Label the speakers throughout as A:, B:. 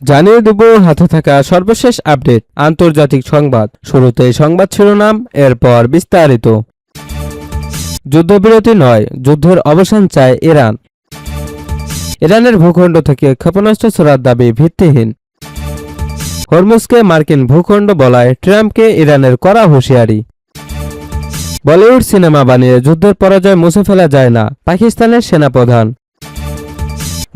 A: জানিয়ে দেব হাতে থাকা সর্বশেষ আপডেট আন্তর্জাতিক সংবাদ। শুরুতে সংবাদ শিরোনাম, এরপর বিস্তারিত। যুদ্ধবিরতি নয়, যুদ্ধের অবসান চায় ইরান। ইরানের ভূখণ্ড থেকে ক্ষেপণাস্ত্র ছোড়ার দাবি ভিত্তিহীন। হরমুজকে মার্কিন ভূখণ্ড বলায় ট্রাম্পকে ইরানের কড়া হুঁশিয়ারি। বলিউড সিনেমা বানিয়ে যুদ্ধের পরাজয় মুছে ফেলা যায় না, পাকিস্তানের সেনাপ্রধান।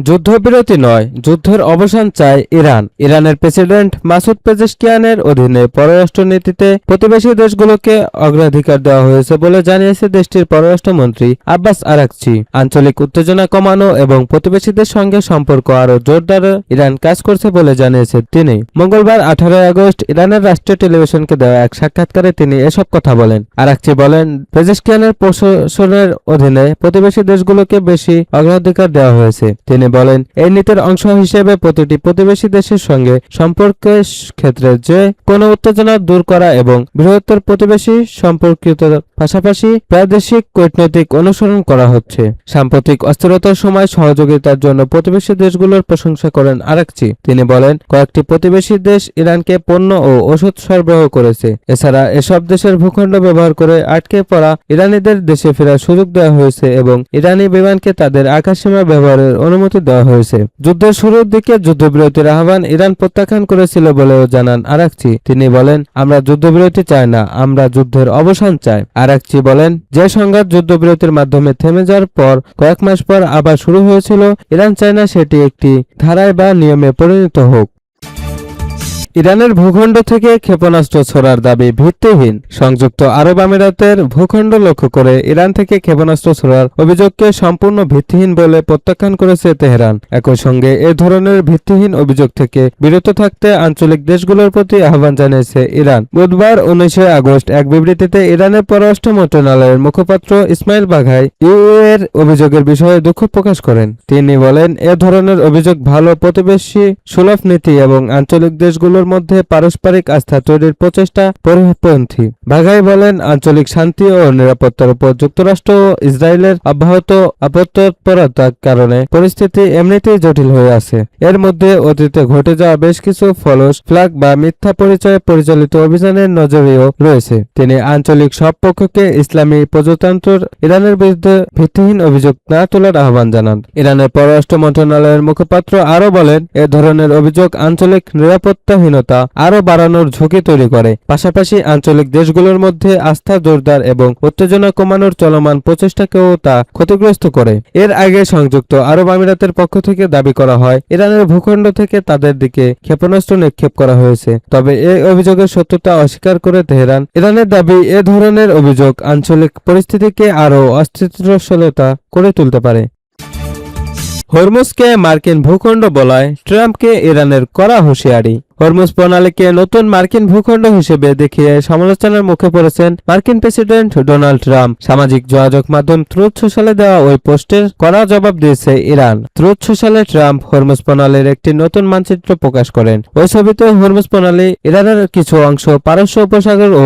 A: যুদ্ধবিরতি নয়, যুদ্ধের অবসান চায় ইরান। ইরানের প্রেসিডেন্ট মাসুদ পেজেশকিয়ানের অধীনে পররাষ্ট্রনীতিতে প্রতিবেশী দেশগুলোকে অগ্রাধিকার দেওয়া হয়েছে বলে জানিয়েছে দেশটির পররাষ্ট্রমন্ত্রী আব্বাস আরাকচি। আঞ্চলিক উত্তেজনা কমানো এবং প্রতিবেশীদের সঙ্গে সম্পর্ক আরও জোরদারে ইরান কাজ করছে বলে জানিয়েছে তিনি। মঙ্গলবার 18 আগস্ট ইরানের রাষ্ট্রীয় টেলিভিশনকে দেওয়া এক সাক্ষাৎকারে তিনি এসব কথা বলেন। আরাকচি বলেন, পেজেশকিয়ানের প্রশাসনের অধীনে প্রতিবেশী দেশগুলোকে বেশি অগ্রাধিকার দেওয়া হয়েছে। তিনি বলেন, এই নীতির অংশ হিসেবে প্রতিটি প্রতিবেশী দেশের সঙ্গে সম্পর্কের ক্ষেত্রে যে কোনো উত্তেজনা দূর করা এবং বৃহত্তর প্রতিবেশী সম্পর্কিত পাশাপাশি প্রাদেশিক কূটনৈতিক অনুসরণ করা হচ্ছে। সাম্প্রতিক অস্থিরতার সময় সহযোগিতার জন্য প্রতিবেশী দেশগুলোর প্রশংসা করেন আরাকচি। তিনি বলেন, কয়েকটি প্রতিবেশী দেশ ইরানকে পণ্য ও ওষুধ সরবরাহ করেছে। এছাড়া এসব দেশের ভূখণ্ড ব্যবহার করে আটকে পড়া ইরানিদের দেশে ফেরার সুযোগ দেওয়া হয়েছে এবং ইরানি বিমানকে তাদের আকাশসীমা ব্যবহারের অনুমতি দেওয়া হয়েছে। যুদ্ধের শুরুর দিকে যুদ্ধবিরতির আহ্বান ইরান প্রত্যাখ্যান করেছিল বলেও জানান আরাকচি। তিনি বলেন, আমরা যুদ্ধবিরতি চাই না, আমরা যুদ্ধের অবসান চাই। আরাকচি বলেন, যে সংঘাত যুদ্ধবিরতির মাধ্যমে থেমে যাওয়ার পর কয়েক মাস পর আবার শুরু হয়েছিল, ইরান চায় না সেটি একটি ধারায় বা নিয়মে পরিণত হোক। ইরানের ভূখণ্ড থেকে ক্ষেপণাস্ত্র ছোড়ার দাবি ভিত্তিহীন। সংযুক্ত আরব আমিরাতের ভূখণ্ড লক্ষ্য করে ইরান থেকে ক্ষেপণাস্ত্র ছোড়ার অভিযোগকে সম্পূর্ণ ভিত্তিহীন বলে প্রত্যাখ্যান করেছে তেহরান। একই সঙ্গে এ ধরনের ভিত্তিহীন অভিযোগ থেকে বিরত থাকতে আঞ্চলিক দেশগুলোর প্রতি আহ্বান জানিয়েছে ইরান। বুধবার 19 আগস্ট এক বিবৃতিতে ইরানের পররাষ্ট্র মন্ত্রণালয়ের মুখপাত্র ইসমাইল বাঘাই ইউএ এর অভিযোগের বিষয়ে দুঃখ প্রকাশ করেন। তিনি বলেন, এ ধরনের অভিযোগ ভালো প্রতিবেশী সুলভ নীতি এবং আঞ্চলিক দেশগুলো মধ্যে পারস্পরিক আস্থা তৈরির প্রচেষ্টা পরিপন্থী। বাঘাই বলেন, আঞ্চলিক শান্তি ও নিরাপত্তার উপর যুক্তরাষ্ট্র ও ইসরায়েলের অব্যাহত আপত্তৎপরতার কারণে পরিস্থিতি এমনিতেই জটিল হয়ে আছে। এর মধ্যে অতীতে ঘটে যাওয়া বেশ কিছু ফলস ফ্ল্যাগ বা মিথ্যা পরিচয়ে পরিচালিত অভিযানের নজরেও রয়েছে। তিনি আঞ্চলিক সব পক্ষকে ইসলামী প্রজাতন্ত্রের ইরানের বিরুদ্ধে ভিত্তিহীন অভিযোগ না তোলার আহ্বান জানান। ইরানের পররাষ্ট্র মন্ত্রণালয়ের মুখপাত্র আরও বলেন, এ ধরনের অভিযোগ আঞ্চলিক নিরাপত্তাহীন আরো বাড়ানোর ঝুঁকি তৈরি করে, পাশাপাশি আঞ্চলিক দেশগুলোর মধ্যে আস্থা জোরদার এবং উত্তেজনা কমানোর চলমান প্রচেষ্টাকেও তা ক্ষতিগ্রস্ত করে। এর আগে সংযুক্ত আরব আমিরাতের পক্ষ থেকে দাবি করা হয়, ইরানের ভূখণ্ড থেকে তাদের দিকে ক্ষেপণাস্ত্র নিক্ষেপ করা হয়েছে। তবে এই অভিযোগের সত্যতা অস্বীকার করে তেহরান। ইরানের দাবি, এ ধরনের অভিযোগ আঞ্চলিক পরিস্থিতিকে আরও অস্থিতিশীলতা করে তুলতে পারে। হরমুজকে মার্কিন ভূখণ্ড বলায় ট্রাম্পকে ইরানের কড়া হুঁশিয়ারি। হরমুজ প্রণালীকে নতুন মার্কিন ভূখণ্ড হিসেবে দেখিয়ে সমালোচনার মুখে পড়েছেন মার্কিন প্রেসিডেন্ট ডোনাল্ড ট্রাম্প। সামাজিক যোগাযোগ মাধ্যম ট্রুথ সোশ্যালে দেওয়া ওই পোস্টের কড়া জবাব দিয়েছে ইরান। ট্রুথ সোশ্যালে ট্রাম্প হরমুজ প্রণালীর একটি নতুন মানচিত্র প্রকাশ করেন। ওই ছবিতে হরমুজ প্রণালী, ইরানের কিছু অংশ, পারস্য উপসাগর ও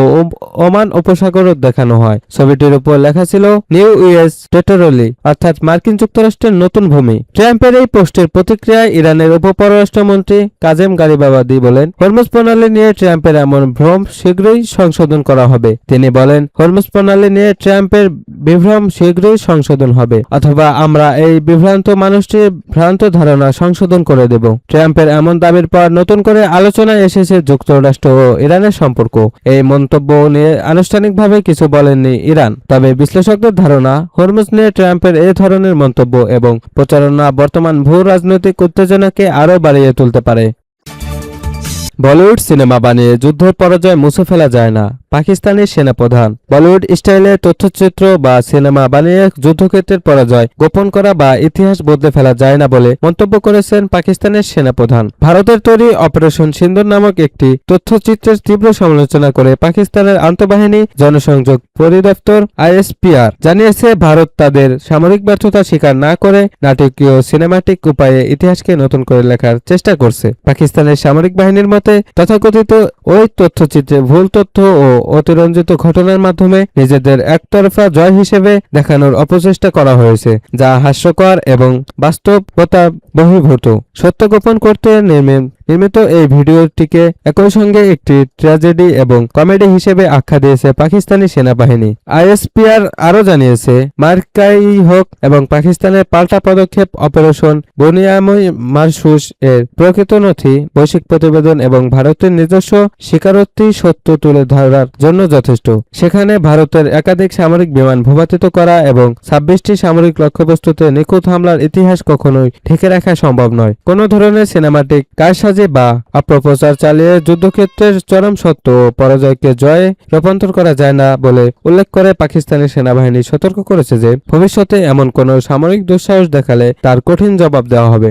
A: ওমান উপসাগরও দেখানো হয়। ছবিটির উপর লেখা ছিল নিউ ইউএস টেরিটরি, অর্থাৎ মার্কিন যুক্তরাষ্ট্রের নতুন ভূমি। ট্রাম্পের এই পোস্টের প্রতিক্রিয়ায় ইরানের উপপররাষ্ট্রমন্ত্রী কাজেম গারিবাবাদি বলেন, হরমুজ প্রণালী নিয়ে ট্রাম্পের এমন ভ্রম শীঘ্রই সংশোধন করা হবে। তিনি বলেন, হরমুজ প্রণালী নিয়ে ট্রাম্পের বিভ্রম শীঘ্রই সংশোধন হবে, অথবা আমরা এই বিভ্রান্ত মানুষটির ভ্রান্ত ধারণা সংশোধন করে দেব। ট্রাম্পের এমন দাবির পর নতুন করে আলোচনায় এসেছে যুক্তরাষ্ট্র ও ইরানের সম্পর্ক। এই মন্তব্য নিয়ে আনুষ্ঠানিকভাবে কিছু বলেননি ইরান। তবে বিশ্লেষকদের ধারণা, হরমুজ নিয়ে ট্রাম্পের এই ধরনের মন্তব্য এবং প্রচারণা বর্তমান ভূ রাজনৈতিক উত্তেজনাকে আরও বাড়িয়ে তুলতে পারে। বলিউড সিনেমা বানিয়ে যুদ্ধের পরাজয় মুছে ফেলা যায় না, পাকিস্তানি সেনাপ্রধান। বলিউড স্টাইলে তথ্যচিত্র বা সিনেমা বানিয়ে যুদ্ধক্ষেত্রের পরাজয় গোপন করা বা ইতিহাস বদলে ফেলা যায় না বলে মন্তব্য করেছেন পাকিস্তানের সেনাপ্রধান। ভারতের তৈরি অপারেশন সিন্দুর নামক একটি তথ্যচিত্রের তীব্র সমালোচনা করে পাকিস্তানের আন্তঃবাহিনী জনসংযোগ পরিদপ্তর ISPR জানিয়েছে, ভারত তাদের সামরিক ব্যর্থতা স্বীকার না করে নাটকীয় সিনেমাটিক উপায়ে ইতিহাসকে নতুন করে লেখার চেষ্টা করছে। পাকিস্তানের সামরিক বাহিনীর মতে তথাকথিত ওই তথ্যচিত্রে ভুল তথ্য ও অতিরঞ্জিত ঘটনার মাধ্যমে নিজেদের একতরফা জয় হিসেবে দেখানোর অপচেষ্টা করা হয়েছে, যা হাস্যকর এবং বাস্তবতা বহির্ভূত। সত্য গোপন করতে নির্মিত এই ভিডিওটিকে একই সঙ্গে একটি ট্র্যাজেডি এবং কমেডি হিসেবে আখ্যা দিয়েছে পাকিস্তানি সেনাবাহিনী। আইএসপিআর আরও জানিয়েছে, মার্কাই হোক এবং পাকিস্তানের পাল্টা পদক্ষেপ অপারেশন বুনিয়ামই মারসুস এর প্রকৃত নথি, বৈশ্বিক প্রতিবেদন এবং ভারতের নিজস্ব স্বীকারোক্তি সত্য তুলে ধরার জন্য যথেষ্ট। সেখানে ভারতের একাধিক সামরিক বিমান ভূপাতিত করা এবং 26টি সামরিক লক্ষ্যবস্তুতে নিখুঁত হামলার ইতিহাস কখনোই ঢেকে রাখা সম্ভব নয়। কোনো ধরনের সিনেমাটিক কারসাজি বা অপপ্রচার চালিয়ে যুদ্ধক্ষেত্রের চরম সত্য ও পরাজয়কে জয়ে রূপান্তর করা যায় না বলে উল্লেখ করে পাকিস্তানি সেনাবাহিনী সতর্ক করেছে যে ভবিষ্যতে এমন কোনো সামরিক দুঃসাহস দেখালে তার কঠিন জবাব দেওয়া হবে।